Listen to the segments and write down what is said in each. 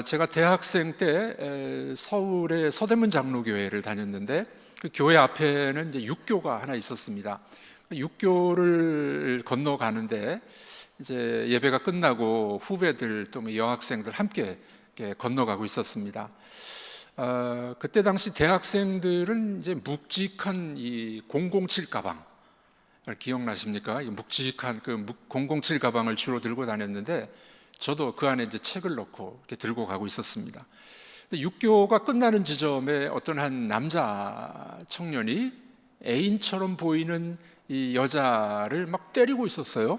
제가 대학생 때 서울의 서대문 장로교회를 다녔는데 그 교회 앞에는 이제 육교가 하나 있었습니다. 육교를 건너가는데 이제 예배가 끝나고 후배들 또 뭐 여학생들 함께 이렇게 건너가고 있었습니다. 그때 당시 대학생들은 이제 묵직한 이 007 가방 기억나십니까? 묵직한 그 007 가방을 주로 들고 다녔는데 저도 그 안에 이제 책을 넣고 이렇게 들고 가고 있었습니다. 육교가 끝나는 지점에 어떤 한 남자 청년이 애인처럼 보이는 이 여자를 막 때리고 있었어요.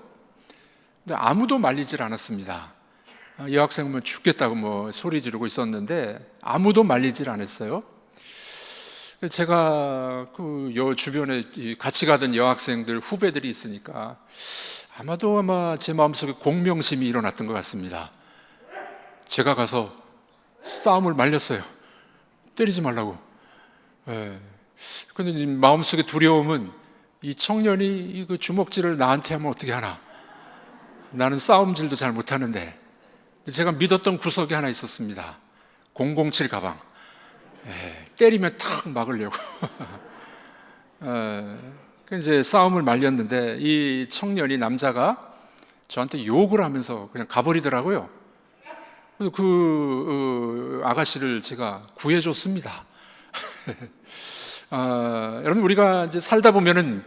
근데 아무도 말리질 않았습니다. 여학생은 죽겠다고 뭐 소리 지르고 있었는데 아무도 말리질 않았어요. 제가 그 주변에 같이 가던 여학생들 후배들이 있으니까 아마 제 마음속에 공명심이 일어났던 것 같습니다. 제가 가서 싸움을 말렸어요. 때리지 말라고. 그런데 마음속에 두려움은 이 청년이 그 주먹질을 나한테 하면 어떻게 하나. 나는 싸움질도 잘 못하는데. 제가 믿었던 구석이 하나 있었습니다. 007 가방. 때리면 탁 막으려고. 이제 싸움을 말렸는데 이 청년이 남자가 저한테 욕을 하면서 그냥 가버리더라고요. 그래서 그 아가씨를 제가 구해줬습니다. 여러분 우리가 이제 살다 보면은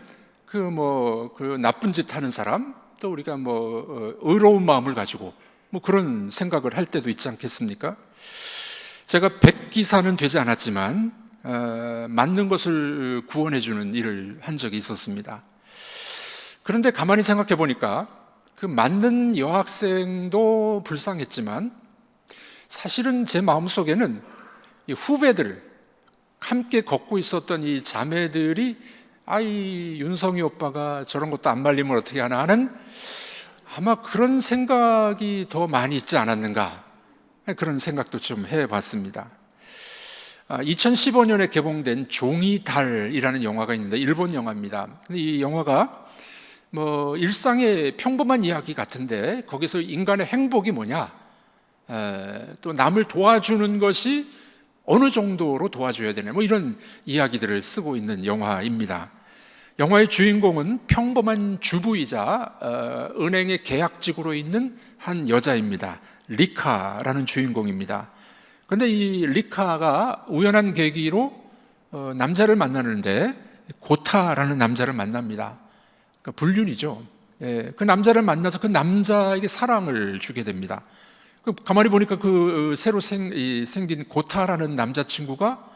그 나쁜 짓 하는 사람 또 우리가 의로운 마음을 가지고 그런 생각을 할 때도 있지 않겠습니까? 제가 백기사는 되지 않았지만 맞는 것을 구원해주는 일을 한 적이 있었습니다. 그런데 가만히 생각해 보니까 그 맞는 여학생도 불쌍했지만 사실은 제 마음속에는 이 후배들 함께 걷고 있었던 이 자매들이 이 윤성이 오빠가 저런 것도 안 말리면 어떻게 하나 하는 아마 그런 생각이 더 많이 있지 않았는가 그런 생각도 좀 해봤습니다. 2015년에 개봉된 종이 달이라는 영화가 있는데 일본 영화입니다. 근데 이 영화가 일상의 평범한 이야기 같은데 거기서 인간의 행복이 뭐냐, 또 남을 도와주는 것이 어느 정도로 도와줘야 되냐, 이런 이야기들을 쓰고 있는 영화입니다. 영화의 주인공은 평범한 주부이자 은행의 계약직으로 있는 한 여자입니다. 리카라는 주인공입니다. 그런데 이 리카가 우연한 계기로 남자를 만나는데 고타라는 남자를 만납니다. 그러니까 불륜이죠. 그 남자를 만나서 그 남자에게 사랑을 주게 됩니다. 가만히 보니까 그 새로 생긴 고타라는 남자친구가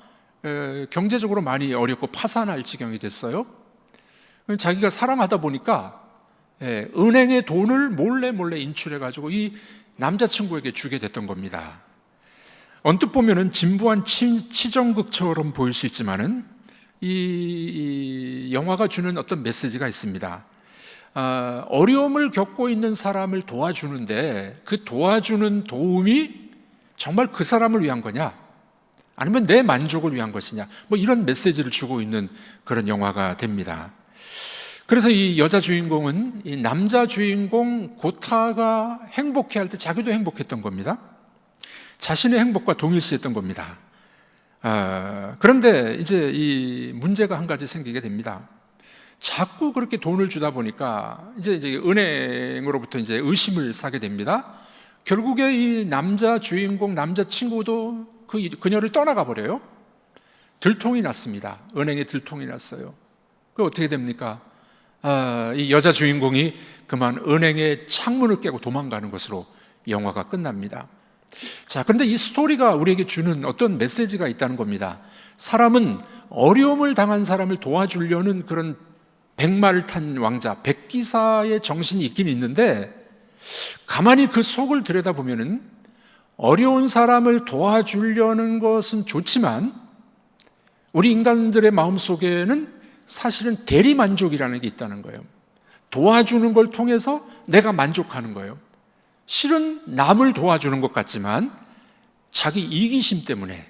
경제적으로 많이 어렵고 파산할 지경이 됐어요. 자기가 사랑하다 보니까 은행의 돈을 몰래 인출해가지고 이 남자친구에게 주게 됐던 겁니다. 언뜻 보면은 진부한 치정극처럼 보일 수 있지만은 이 영화가 주는 어떤 메시지가 있습니다. 어려움을 겪고 있는 사람을 도와주는데 그 도와주는 도움이 정말 그 사람을 위한 거냐? 아니면 내 만족을 위한 것이냐? 이런 메시지를 주고 있는 그런 영화가 됩니다. 그래서 이 여자 주인공은 이 남자 주인공 고타가 행복해 할 때 자기도 행복했던 겁니다. 자신의 행복과 동일시했던 겁니다. 그런데 이제 이 문제가 한 가지 생기게 됩니다. 자꾸 그렇게 돈을 주다 보니까 이제 은행으로부터 이제 의심을 사게 됩니다. 결국에 이 남자 주인공 남자 친구도 그녀를 떠나가 버려요. 들통이 났습니다. 은행에 들통이 났어요. 그 어떻게 됩니까? 이 여자 주인공이 그만 은행의 창문을 깨고 도망가는 것으로 영화가 끝납니다. 자, 그런데 이 스토리가 우리에게 주는 어떤 메시지가 있다는 겁니다. 사람은 어려움을 당한 사람을 도와주려는 그런 백마를 탄 왕자, 백기사의 정신이 있긴 있는데 가만히 그 속을 들여다보면은 어려운 사람을 도와주려는 것은 좋지만 우리 인간들의 마음속에는 사실은 대리만족이라는 게 있다는 거예요. 도와주는 걸 통해서 내가 만족하는 거예요. 실은 남을 도와주는 것 같지만 자기 이기심 때문에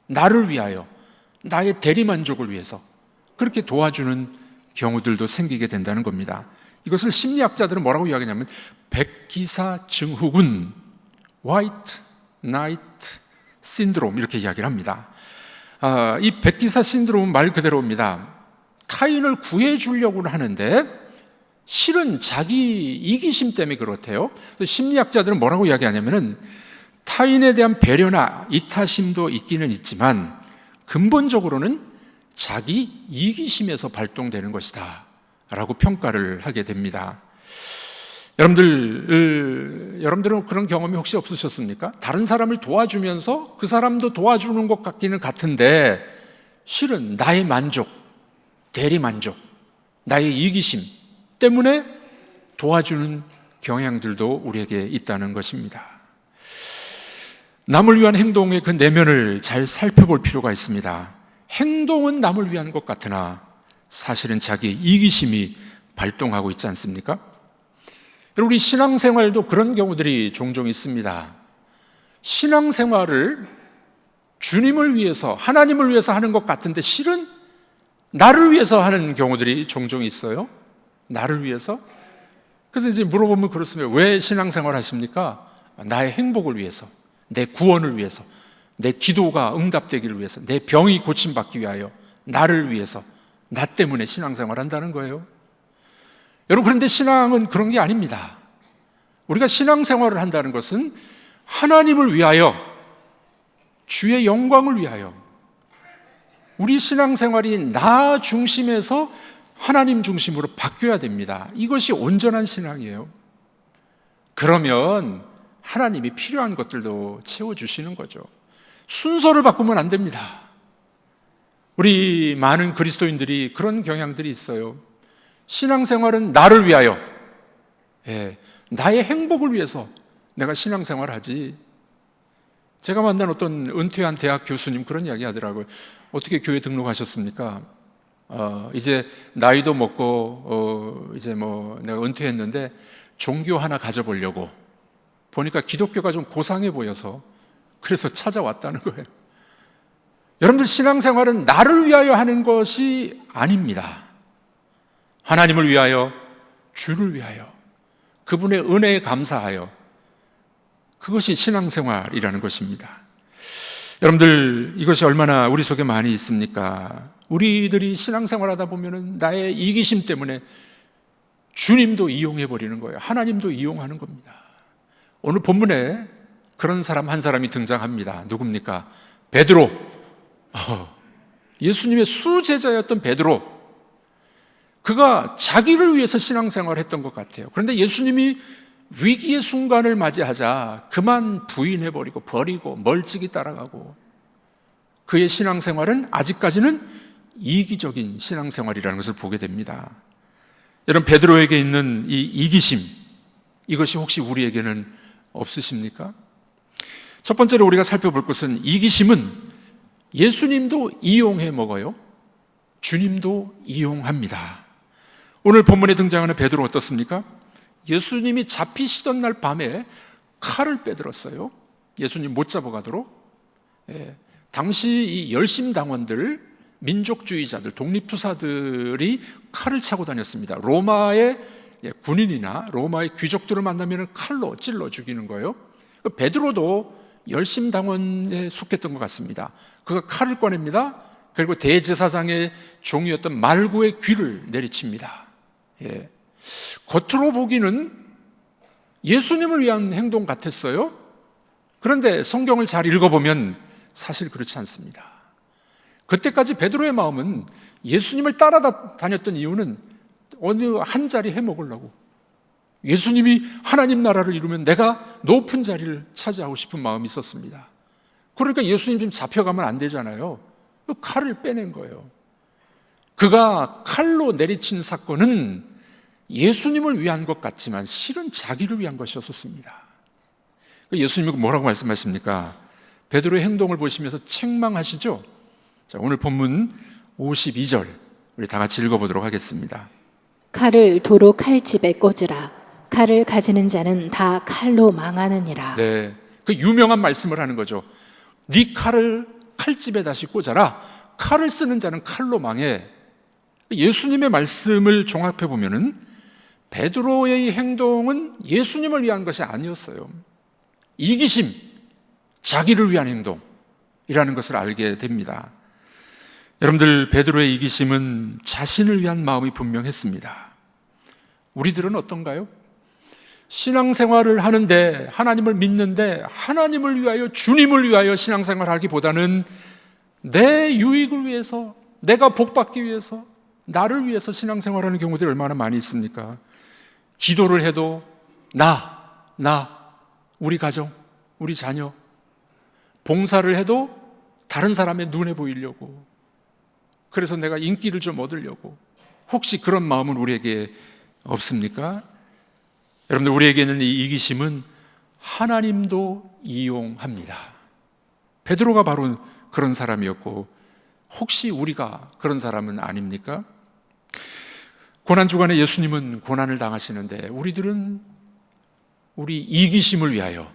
나를 위하여 나의 대리만족을 위해서 그렇게 도와주는 경우들도 생기게 된다는 겁니다. 이것을 심리학자들은 뭐라고 이야기하냐면 백기사 증후군, 화이트 나이트 신드롬 이렇게 이야기를 합니다. 이 백기사 신드롬은 말 그대로입니다. 타인을 구해주려고는 하는데 실은 자기 이기심 때문에 그렇대요. 심리학자들은 뭐라고 이야기하냐면은 타인에 대한 배려나 이타심도 있기는 있지만 근본적으로는 자기 이기심에서 발동되는 것이다 라고 평가를 하게 됩니다. 여러분들은 그런 경험이 혹시 없으셨습니까? 다른 사람을 도와주면서 그 사람도 도와주는 것 같기는 같은데 실은 나의 만족, 대리만족, 나의 이기심 때문에 도와주는 경향들도 우리에게 있다는 것입니다. 남을 위한 행동의 그 내면을 잘 살펴볼 필요가 있습니다. 행동은 남을 위한 것 같으나 사실은 자기 이기심이 발동하고 있지 않습니까? 우리 신앙생활도 그런 경우들이 종종 있습니다. 신앙생활을 주님을 위해서, 하나님을 위해서 하는 것 같은데 실은 나를 위해서 하는 경우들이 종종 있어요. 나를 위해서. 그래서 이제 물어보면 그렇습니다. 왜 신앙생활 하십니까? 나의 행복을 위해서, 내 구원을 위해서, 내 기도가 응답되기를 위해서, 내 병이 고침받기 위하여, 나를 위해서, 나 때문에 신앙생활 한다는 거예요. 여러분, 그런데 신앙은 그런 게 아닙니다. 우리가 신앙생활을 한다는 것은 하나님을 위하여, 주의 영광을 위하여, 우리 신앙생활이 나 중심에서 하나님 중심으로 바뀌어야 됩니다. 이것이 온전한 신앙이에요. 그러면 하나님이 필요한 것들도 채워주시는 거죠. 순서를 바꾸면 안 됩니다. 우리 많은 그리스도인들이 그런 경향들이 있어요. 신앙생활은 나를 위하여, 나의 행복을 위해서 내가 신앙생활을 하지. 제가 만난 어떤 은퇴한 대학 교수님 그런 이야기 하더라고요. 어떻게 교회 등록하셨습니까? 이제 나이도 먹고 이제 뭐 내가 은퇴했는데 종교 하나 가져보려고 보니까 기독교가 좀 고상해 보여서 그래서 찾아왔다는 거예요. 여러분들, 신앙생활은 나를 위하여 하는 것이 아닙니다. 하나님을 위하여, 주를 위하여, 그분의 은혜에 감사하여, 그것이 신앙생활이라는 것입니다. 여러분들, 이것이 얼마나 우리 속에 많이 있습니까? 우리들이 신앙생활하다 보면은 나의 이기심 때문에 주님도 이용해 버리는 거예요. 하나님도 이용하는 겁니다. 오늘 본문에 그런 사람 한 사람이 등장합니다. 누굽니까? 베드로. 예수님의 수제자였던 베드로. 그가 자기를 위해서 신앙생활을 했던 것 같아요. 그런데 예수님이 위기의 순간을 맞이하자 그만 부인해버리고 버리고 멀찍이 따라가고, 그의 신앙생활은 아직까지는 이기적인 신앙생활이라는 것을 보게 됩니다. 여러분, 베드로에게 있는 이 이기심, 이것이 혹시 우리에게는 없으십니까? 첫 번째로 우리가 살펴볼 것은 이기심은 예수님도 이용해 먹어요. 주님도 이용합니다. 오늘 본문에 등장하는 베드로 어떻습니까? 예수님이 잡히시던 날 밤에 칼을 빼들었어요. 예수님 못 잡아가도록. 당시 이 열심당원들, 민족주의자들, 독립투사들이 칼을 차고 다녔습니다. 로마의 군인이나 로마의 귀족들을 만나면 칼로 찔러 죽이는 거예요. 베드로도 열심당원에 속했던 것 같습니다. 그가 칼을 꺼냅니다. 그리고 대제사장의 종이었던 말고의 귀를 내리칩니다. 겉으로 보기는 예수님을 위한 행동 같았어요. 그런데 성경을 잘 읽어보면 사실 그렇지 않습니다. 그때까지 베드로의 마음은 예수님을 따라다녔던 이유는 어느 한 자리 해먹으려고, 예수님이 하나님 나라를 이루면 내가 높은 자리를 차지하고 싶은 마음이 있었습니다. 그러니까 예수님 좀 잡혀가면 안 되잖아요. 칼을 빼낸 거예요. 그가 칼로 내리친 사건은 예수님을 위한 것 같지만 실은 자기를 위한 것이었습니다. 예수님이 뭐라고 말씀하십니까? 베드로의 행동을 보시면서 책망하시죠? 자, 오늘 본문 52절 우리 다 같이 읽어보도록 하겠습니다. 칼을 도로 칼집에 꽂으라. 칼을 가지는 자는 다 칼로 망하느니라. 네, 그 유명한 말씀을 하는 거죠. 네 칼을 칼집에 다시 꽂아라. 칼을 쓰는 자는 칼로 망해. 예수님의 말씀을 종합해 보면은 베드로의 행동은 예수님을 위한 것이 아니었어요. 이기심, 자기를 위한 행동이라는 것을 알게 됩니다. 여러분들, 베드로의 이기심은 자신을 위한 마음이 분명했습니다. 우리들은 어떤가요? 신앙생활을 하는데, 하나님을 믿는데 하나님을 위하여, 주님을 위하여 신앙생활을 하기보다는 내 유익을 위해서, 내가 복받기 위해서, 나를 위해서 신앙생활하는 경우들이 얼마나 많이 있습니까? 기도를 해도 우리 가정, 우리 자녀, 봉사를 해도 다른 사람의 눈에 보이려고, 그래서 내가 인기를 좀 얻으려고. 혹시 그런 마음은 우리에게 없습니까? 여러분들, 우리에게는 이 이기심은 하나님도 이용합니다. 베드로가 바로 그런 사람이었고, 혹시 우리가 그런 사람은 아닙니까? 고난주간에 예수님은 고난을 당하시는데 우리들은 우리 이기심을 위하여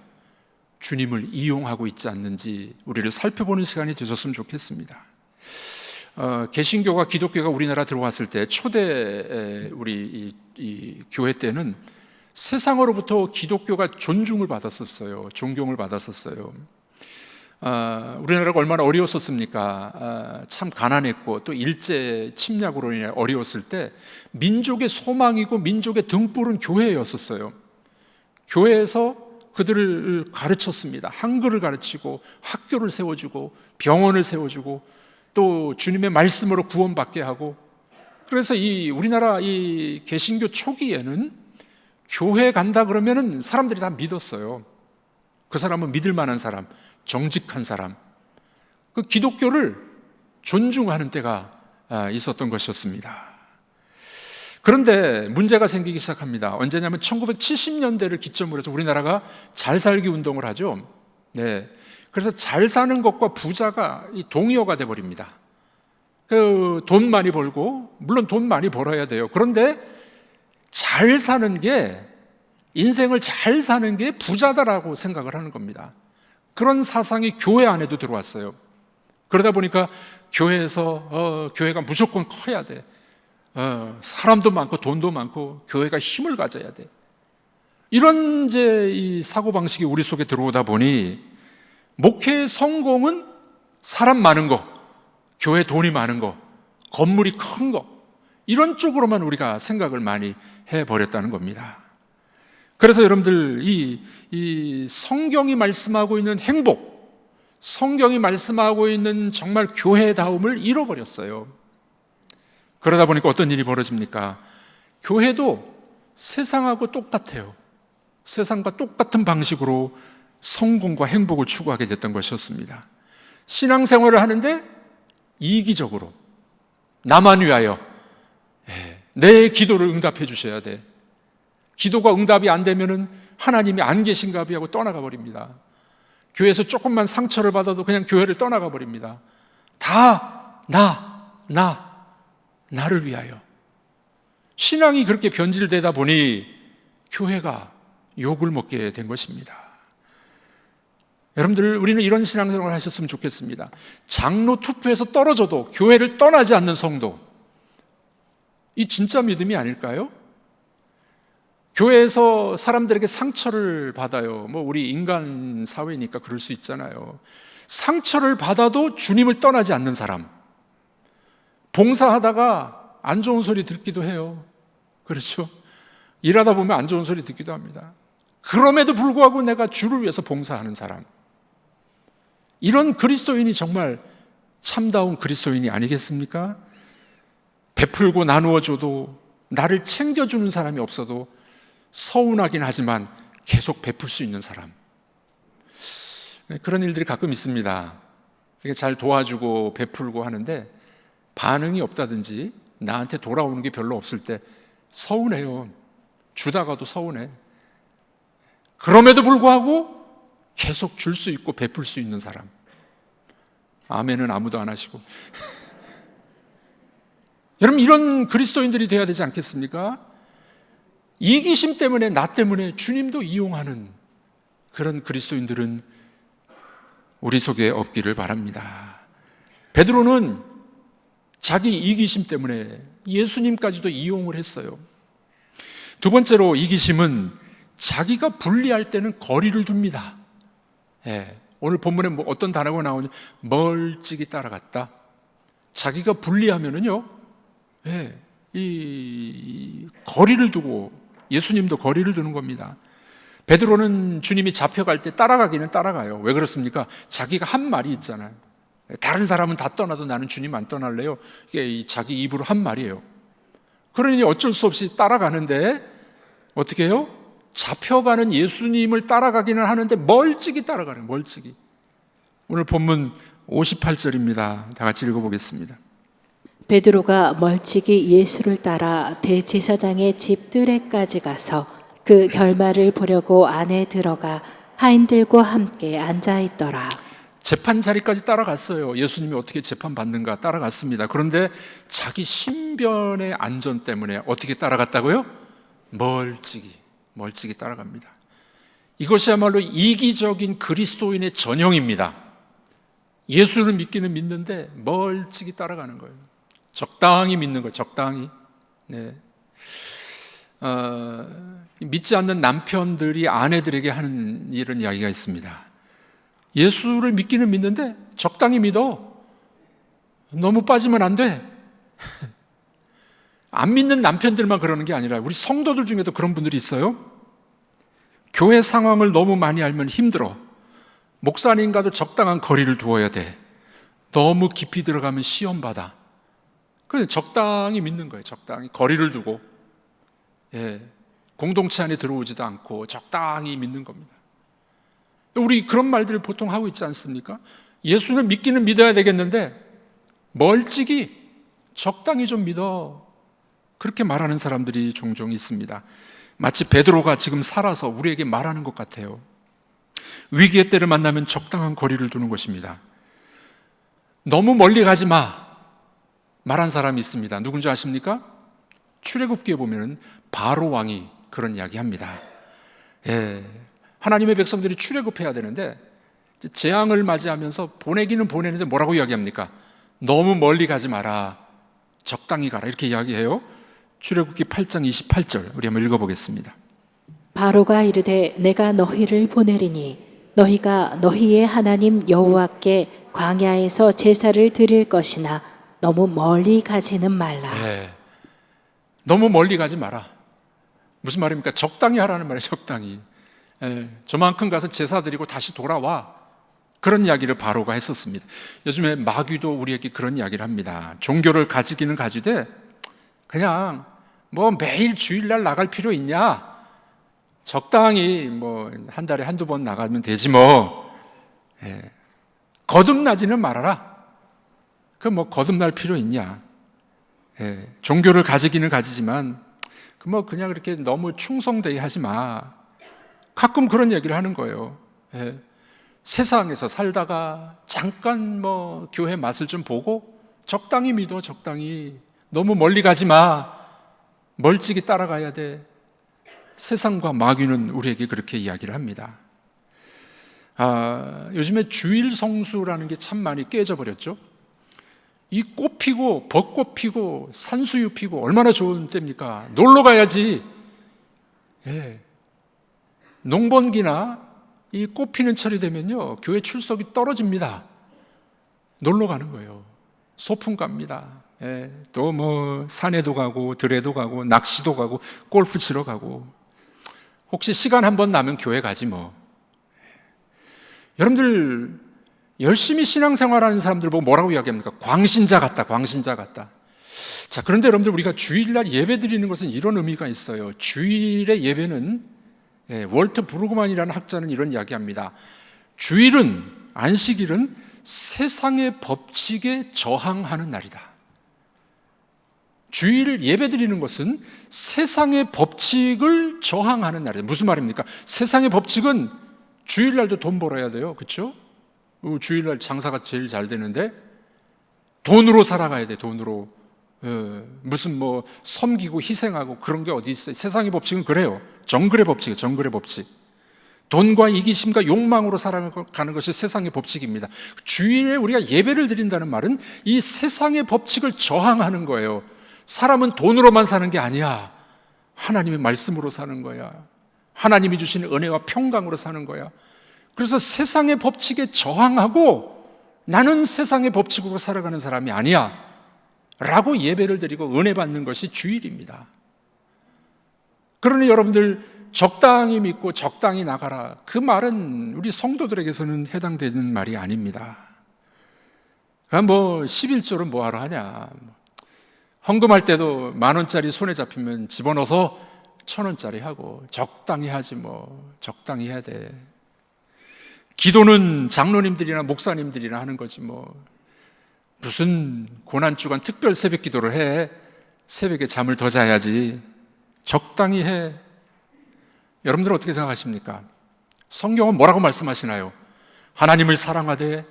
주님을 이용하고 있지 않는지 우리를 살펴보는 시간이 되셨으면 좋겠습니다. 개신교가, 기독교가 우리나라 들어왔을 때 초대 우리 이 교회 때는 세상으로부터 기독교가 존중을 받았었어요. 존경을 받았었어요. 우리나라가 얼마나 어려웠었습니까? 참 가난했고 또 일제 침략으로 인해 어려웠을 때 민족의 소망이고 민족의 등불은 교회였었어요. 교회에서 그들을 가르쳤습니다. 한글을 가르치고 학교를 세워주고 병원을 세워주고 또 주님의 말씀으로 구원받게 하고, 그래서 이 우리나라 이 개신교 초기에는 교회 간다 그러면은 사람들이 다 믿었어요. 그 사람은 믿을 만한 사람, 정직한 사람, 그 기독교를 존중하는 때가 있었던 것이었습니다. 그런데 문제가 생기기 시작합니다. 언제냐면 1970년대를 기점으로 해서 우리나라가 잘 살기 운동을 하죠. 네. 그래서 잘 사는 것과 부자가 동의어가 돼버립니다. 돈 많이 벌고, 물론 돈 많이 벌어야 돼요. 그런데 잘 사는 게, 인생을 잘 사는 게 부자다라고 생각을 하는 겁니다. 그런 사상이 교회 안에도 들어왔어요. 그러다 보니까 교회에서 교회가 무조건 커야 돼. 사람도 많고 돈도 많고 교회가 힘을 가져야 돼. 이런 이제 이 사고방식이 우리 속에 들어오다 보니 목회의 성공은 사람 많은 거, 교회 돈이 많은 거, 건물이 큰 거, 이런 쪽으로만 우리가 생각을 많이 해버렸다는 겁니다. 그래서 여러분들, 이 성경이 말씀하고 있는 행복, 성경이 말씀하고 있는 정말 교회다움을 잃어버렸어요. 그러다 보니까 어떤 일이 벌어집니까? 교회도 세상하고 똑같아요. 세상과 똑같은 방식으로 성공과 행복을 추구하게 됐던 것이었습니다. 신앙생활을 하는데 이기적으로, 나만 위하여, 내 기도를 응답해 주셔야 돼. 기도가 응답이 안 되면은 하나님이 안 계신가 하고 떠나가 버립니다. 교회에서 조금만 상처를 받아도 그냥 교회를 떠나가 버립니다. 다 나를 위하여. 신앙이 그렇게 변질되다 보니 교회가 욕을 먹게 된 것입니다. 여러분들, 우리는 이런 신앙생활을 하셨으면 좋겠습니다. 장로 투표에서 떨어져도 교회를 떠나지 않는 성도, 이 진짜 믿음이 아닐까요? 교회에서 사람들에게 상처를 받아요. 우리 인간 사회니까 그럴 수 있잖아요. 상처를 받아도 주님을 떠나지 않는 사람, 봉사하다가 안 좋은 소리 듣기도 해요. 그렇죠? 일하다 보면 안 좋은 소리 듣기도 합니다. 그럼에도 불구하고 내가 주를 위해서 봉사하는 사람, 이런 그리스도인이 정말 참다운 그리스도인이 아니겠습니까? 베풀고 나누어줘도, 나를 챙겨주는 사람이 없어도 서운하긴 하지만 계속 베풀 수 있는 사람, 그런 일들이 가끔 있습니다. 잘 도와주고 베풀고 하는데 반응이 없다든지 나한테 돌아오는 게 별로 없을 때 서운해요. 주다가도 서운해. 그럼에도 불구하고 계속 줄 수 있고 베풀 수 있는 사람. 아멘은 아무도 안 하시고. 여러분, 이런 그리스도인들이 되어야 되지 않겠습니까? 이기심 때문에, 나 때문에 주님도 이용하는 그런 그리스도인들은 우리 속에 없기를 바랍니다. 베드로는 자기 이기심 때문에 예수님까지도 이용을 했어요. 두 번째로, 이기심은 자기가 불리할 때는 거리를 둡니다. 오늘 본문에 뭐 어떤 단어가 나오냐? 멀찍이 따라갔다. 자기가 불리하면은요, 예, 이 거리를 두고, 예수님도 거리를 두는 겁니다. 베드로는 주님이 잡혀갈 때 따라가기는 따라가요. 왜 그렇습니까? 자기가 한 말이 있잖아요. 다른 사람은 다 떠나도 나는 주님 안 떠날래요. 이게 자기 입으로 한 말이에요. 그러니 어쩔 수 없이 따라가는데 어떻게 해요? 잡혀가는 예수님을 따라가기는 하는데 멀찍이 따라가는 거예요. 멀찍이. 오늘 본문 58절입니다. 다 같이 읽어보겠습니다. 베드로가 멀찍이 예수를 따라 대제사장의 집 뜰에까지 가서 그 결말을 보려고 안에 들어가 하인들과 함께 앉아 있더라. 재판 자리까지 따라갔어요. 예수님이 어떻게 재판받는가 따라갔습니다. 그런데 자기 신변의 안전 때문에 어떻게 따라갔다고요? 멀찍이 따라갑니다. 이것이야말로 이기적인 그리스도인의 전형입니다. 예수를 믿기는 믿는데 멀찍이 따라가는 거예요. 적당히 믿는 거예요. 적당히. 네. 믿지 않는 남편들이 아내들에게 하는 이런 이야기가 있습니다. 예수를 믿기는 믿는데 적당히 믿어. 너무 빠지면 안 돼. 안 믿는 남편들만 그러는 게 아니라 우리 성도들 중에도 그런 분들이 있어요. 교회 상황을 너무 많이 알면 힘들어. 목사님과도 적당한 거리를 두어야 돼. 너무 깊이 들어가면 시험받아. 그래서 적당히 믿는 거예요. 적당히 거리를 두고, 예, 공동체 안에 들어오지도 않고 적당히 믿는 겁니다. 우리 그런 말들을 보통 하고 있지 않습니까? 예수는 믿기는 믿어야 되겠는데 멀찍이 적당히 좀 믿어. 그렇게 말하는 사람들이 종종 있습니다. 마치 베드로가 지금 살아서 우리에게 말하는 것 같아요. 위기의 때를 만나면 적당한 거리를 두는 것입니다. 너무 멀리 가지 마 말한 사람이 있습니다. 누군지 아십니까? 출애굽기에 보면 바로 왕이 그런 이야기합니다. 예, 하나님의 백성들이 출애굽해야 되는데 재앙을 맞이하면서 보내기는 보내는데 뭐라고 이야기합니까? 너무 멀리 가지 마라. 적당히 가라. 이렇게 이야기해요. 출애굽기 8장 28절 우리 한번 읽어보겠습니다. 바로가 이르되 내가 너희를 보내리니 너희가 너희의 하나님 여호와께 광야에서 제사를 드릴 것이나 너무 멀리 가지는 말라. 네. 너무 멀리 가지 마라. 무슨 말입니까? 적당히 하라는 말이에요. 적당히. 저만큼 가서 제사 드리고 다시 돌아와. 그런 이야기를 바로가 했었습니다. 요즘에 마귀도 우리에게 그런 이야기를 합니다. 종교를 가지기는 가지되 그냥 뭐 매일 주일날 나갈 필요 있냐? 적당히 뭐 한 달에 한두 번 나가면 되지 뭐. 거듭나지는 말아라. 그 뭐 거듭날 필요 있냐? 종교를 가지기는 가지지만 그 뭐 그냥 그렇게 너무 충성되게 하지 마. 가끔 그런 얘기를 하는 거예요. 세상에서 살다가 잠깐 뭐 교회 맛을 좀 보고 적당히 믿어. 적당히. 너무 멀리 가지 마. 멀찍이 따라가야 돼. 세상과 마귀는 우리에게 그렇게 이야기를 합니다. 요즘에 주일 성수라는 게 참 많이 깨져 버렸죠. 이 꽃 피고 벚꽃 피고 산수유 피고 얼마나 좋은 때입니까? 놀러 가야지. 농번기나 이 꽃 피는 철이 되면요 교회 출석이 떨어집니다. 놀러 가는 거예요. 소풍 갑니다. 또 뭐 산에도 가고 들에도 가고 낚시도 가고 골프 치러 가고 혹시 시간 한번 나면 교회 가지 뭐. 여러분들 열심히 신앙생활하는 사람들 보고 뭐라고 이야기합니까? 광신자 같다. 광신자 같다. 자, 그런데 여러분들 우리가 주일날 예배 드리는 것은 이런 의미가 있어요. 주일의 예배는 월트 브루그만이라는 학자는 이런 이야기합니다. 주일은 안식일은 세상의 법칙에 저항하는 날이다. 주일 예배 드리는 것은 세상의 법칙을 저항하는 날이에요. 무슨 말입니까? 세상의 법칙은 주일날도 돈 벌어야 돼요. 그렇죠? 주일날 장사가 제일 잘 되는데 돈으로 살아가야 돼. 돈으로. 무슨 뭐 섬기고 희생하고 그런 게 어디 있어요? 세상의 법칙은 그래요. 정글의 법칙이에요. 정글의 법칙. 돈과 이기심과 욕망으로 살아가는 것이 세상의 법칙입니다. 주일에 우리가 예배를 드린다는 말은 이 세상의 법칙을 저항하는 거예요. 사람은 돈으로만 사는 게 아니야. 하나님의 말씀으로 사는 거야. 하나님이 주신 은혜와 평강으로 사는 거야. 그래서 세상의 법칙에 저항하고 나는 세상의 법칙으로 살아가는 사람이 아니야 라고 예배를 드리고 은혜 받는 것이 주일입니다. 그러니 여러분들 적당히 믿고 적당히 나가라, 그 말은 우리 성도들에게서는 해당되는 말이 아닙니다. 뭐 11조를 뭐하러 하냐, 헌금할 때도 10,000원짜리 손에 잡히면 집어넣어서 1,000원짜리 하고 적당히 하지, 뭐 적당히 해야 돼. 기도는 장로님들이나 목사님들이나 하는 거지, 뭐 무슨 고난주간 특별 새벽 기도를 해. 새벽에 잠을 더 자야지. 적당히 해. 여러분들은 어떻게 생각하십니까? 성경은 뭐라고 말씀하시나요? 하나님을 사랑하되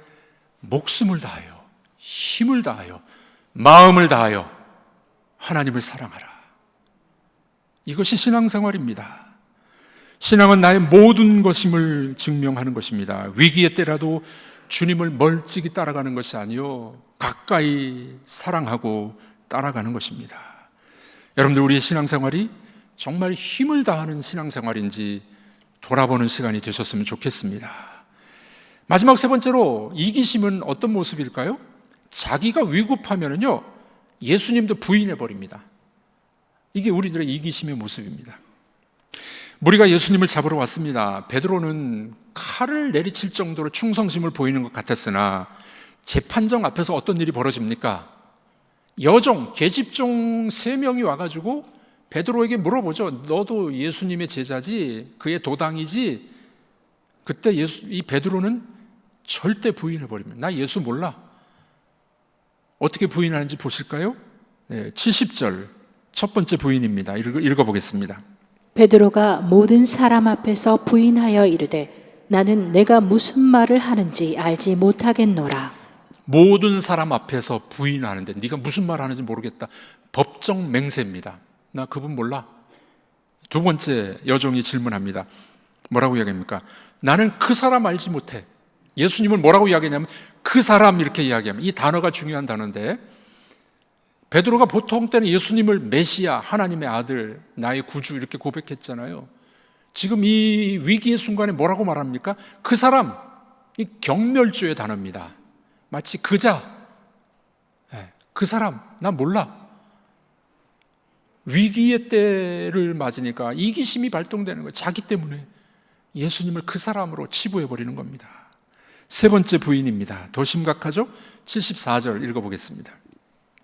목숨을 다하여, 힘을 다하여, 마음을 다하여 하나님을 사랑하라. 이것이 신앙생활입니다. 신앙은 나의 모든 것임을 증명하는 것입니다. 위기의 때라도 주님을 멀찍이 따라가는 것이 아니요, 가까이 사랑하고 따라가는 것입니다. 여러분들, 우리의 신앙생활이 정말 힘을 다하는 신앙생활인지 돌아보는 시간이 되셨으면 좋겠습니다. 마지막 세 번째로, 이기심은 어떤 모습일까요? 자기가 위급하면은요, 예수님도 부인해버립니다. 이게 우리들의 이기심의 모습입니다. 무리가 예수님을 잡으러 왔습니다. 베드로는 칼을 내리칠 정도로 충성심을 보이는 것 같았으나 재판정 앞에서 어떤 일이 벌어집니까? 여종, 계집종 3명이 와가지고 베드로에게 물어보죠. 너도 예수님의 제자지? 그의 도당이지? 그때 이 베드로는 절대 부인해버립니다. 나 예수 몰라. 어떻게 부인하는지 보실까요? 네, 70절 첫 번째 부인입니다. 읽어보겠습니다. 베드로가 모든 사람 앞에서 부인하여 이르되 나는 내가 무슨 말을 하는지 알지 못하겠노라. 모든 사람 앞에서 부인하는데 네가 무슨 말 하는지 모르겠다. 법정 맹세입니다. 나 그분 몰라. 두 번째 여종이 질문합니다. 뭐라고 이야기합니까? 나는 그 사람 알지 못해. 예수님을 뭐라고 이야기하냐면 그 사람, 이렇게 이야기합니다. 이 단어가 중요한 단어인데, 베드로가 보통 때는 예수님을 메시아, 하나님의 아들, 나의 구주 이렇게 고백했잖아요. 지금 이 위기의 순간에 뭐라고 말합니까? 그 사람, 이 경멸조의 단어입니다. 마치 그자, 그 사람, 나 몰라. 위기의 때를 맞으니까 이기심이 발동되는 거예요. 자기 때문에 예수님을 그 사람으로 치부해버리는 겁니다. 세 번째 부인입니다. 더 심각하죠? 74절 읽어보겠습니다.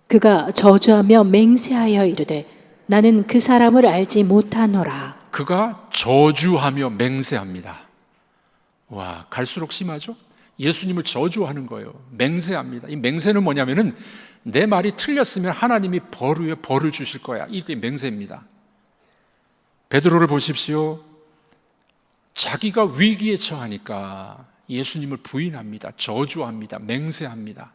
그가 저주하며 맹세하여 이르되 나는 그 사람을 알지 못하노라. 그가 저주하며 맹세합니다. 와, 갈수록 심하죠? 예수님을 저주하는 거예요. 맹세합니다. 이 맹세는 뭐냐면은 내 말이 틀렸으면 하나님이 벌을 주실 거야. 이게 맹세입니다. 베드로를 보십시오. 자기가 위기에 처하니까 예수님을 부인합니다. 저주합니다. 맹세합니다.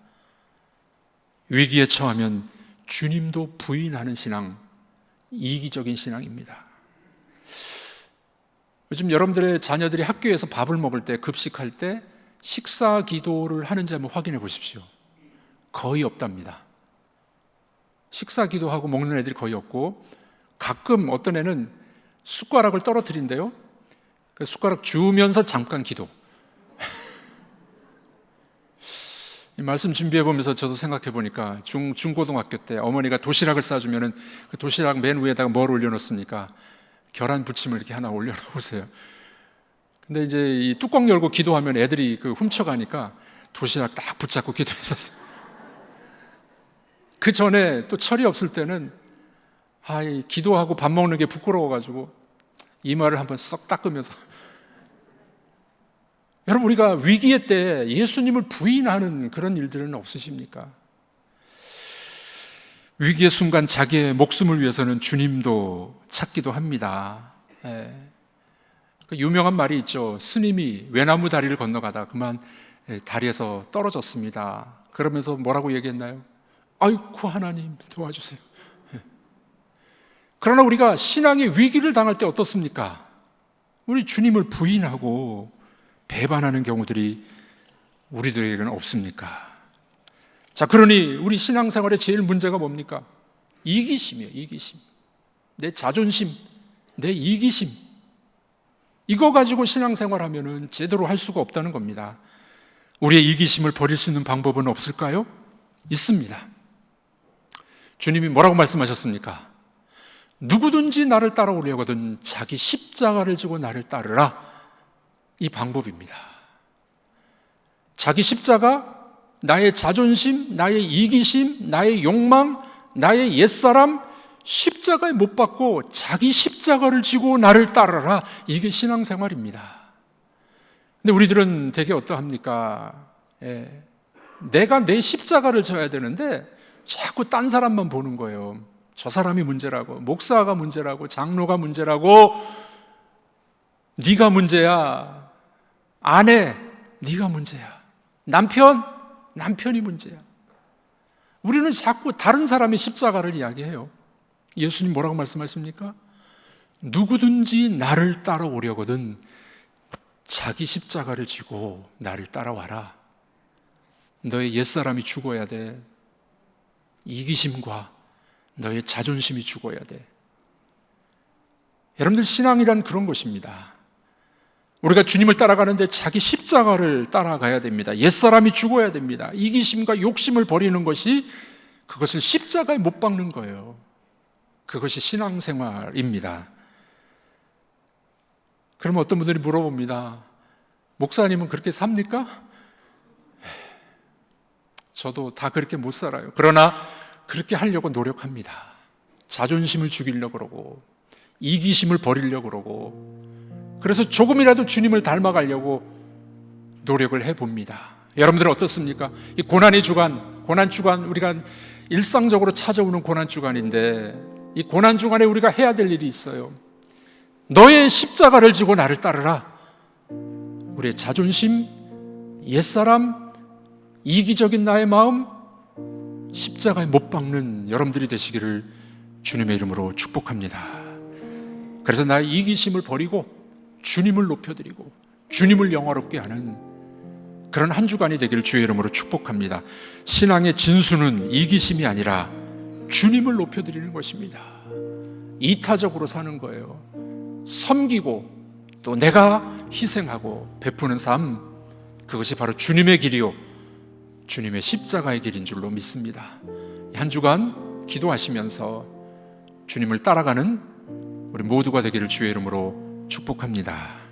위기에 처하면 주님도 부인하는 신앙, 이기적인 신앙입니다. 요즘 여러분들의 자녀들이 학교에서 밥을 먹을 때, 급식할 때 식사 기도를 하는지 한번 확인해 보십시오. 거의 없답니다. 식사 기도하고 먹는 애들이 거의 없고, 가끔 어떤 애는 숟가락을 떨어뜨린대요. 그 숟가락 주우면서 잠깐 기도. 이 말씀 준비해 보면서 저도 생각해 보니까 중고등학교 때 어머니가 도시락을 싸주면은 그 도시락 맨 위에다가 뭘 올려놓습니까? 계란 부침을 이렇게 하나 올려놓으세요. 근데 이제 이 뚜껑 열고 기도하면 애들이 그 훔쳐가니까 도시락 딱 붙잡고 기도했었어요. 그 전에 또 철이 없을 때는 이 기도하고 밥 먹는 게 부끄러워가지고 이마를 한번 썩 닦으면서. 여러분, 우리가 위기의 때 예수님을 부인하는 그런 일들은 없으십니까? 위기의 순간 자기의 목숨을 위해서는 주님도 찾기도 합니다. 그 유명한 말이 있죠. 스님이 외나무 다리를 건너가다 그만 다리에서 떨어졌습니다. 그러면서 뭐라고 얘기했나요? 아이고 하나님 도와주세요. 그러나 우리가 신앙의 위기를 당할 때 어떻습니까? 우리 주님을 부인하고 배반하는 경우들이 우리들에게는 없습니까? 자, 그러니 우리 신앙생활의 제일 문제가 뭡니까? 이기심이에요. 이기심. 내 자존심, 내 이기심. 이거 가지고 신앙생활하면은 제대로 할 수가 없다는 겁니다. 우리의 이기심을 버릴 수 있는 방법은 없을까요? 있습니다. 주님이 뭐라고 말씀하셨습니까? 누구든지 나를 따라오려거든 자기 십자가를 지고 나를 따르라. 이 방법입니다. 자기 십자가, 나의 자존심, 나의 이기심, 나의 욕망, 나의 옛사람 십자가에 못 박고 자기 십자가를 지고 나를 따르라. 이게 신앙생활입니다. 근데 우리들은 되게 어떠합니까? 내가 내 십자가를 져야 되는데 자꾸 딴 사람만 보는 거예요. 저 사람이 문제라고, 목사가 문제라고, 장로가 문제라고, 네가 문제야. 아내, 네가 문제야. 남편이 문제야. 우리는 자꾸 다른 사람의 십자가를 이야기해요. 예수님 뭐라고 말씀하십니까? 누구든지 나를 따라오려거든 자기 십자가를 지고 나를 따라와라. 너의 옛사람이 죽어야 돼. 이기심과 너의 자존심이 죽어야 돼. 여러분들, 신앙이란 그런 것입니다. 우리가 주님을 따라가는데 자기 십자가를 따라가야 됩니다. 옛사람이 죽어야 됩니다. 이기심과 욕심을 버리는 것이, 그것을 십자가에 못 박는 거예요. 그것이 신앙생활입니다. 그러면 어떤 분들이 물어봅니다. 목사님은 그렇게 삽니까? 저도 다 그렇게 못 살아요. 그러나 그렇게 하려고 노력합니다. 자존심을 죽이려고 그러고, 이기심을 버리려고 그러고, 그래서 조금이라도 주님을 닮아가려고 노력을 해봅니다. 여러분들은 어떻습니까? 이 고난의 주간, 고난주간, 우리가 일상적으로 찾아오는 고난주간인데, 이 고난주간에 우리가 해야 될 일이 있어요. 너의 십자가를 지고 나를 따르라. 우리의 자존심, 옛사람, 이기적인 나의 마음 십자가에 못 박는 여러분들이 되시기를 주님의 이름으로 축복합니다. 그래서 나의 이기심을 버리고 주님을 높여드리고 주님을 영화롭게 하는 그런 한 주간이 되기를 주의 이름으로 축복합니다. 신앙의 진수는 이기심이 아니라 주님을 높여드리는 것입니다. 이타적으로 사는 거예요. 섬기고 또 내가 희생하고 베푸는 삶, 그것이 바로 주님의 길이요 주님의 십자가의 길인 줄로 믿습니다. 한 주간 기도하시면서 주님을 따라가는 우리 모두가 되기를 주의 이름으로 축복합니다.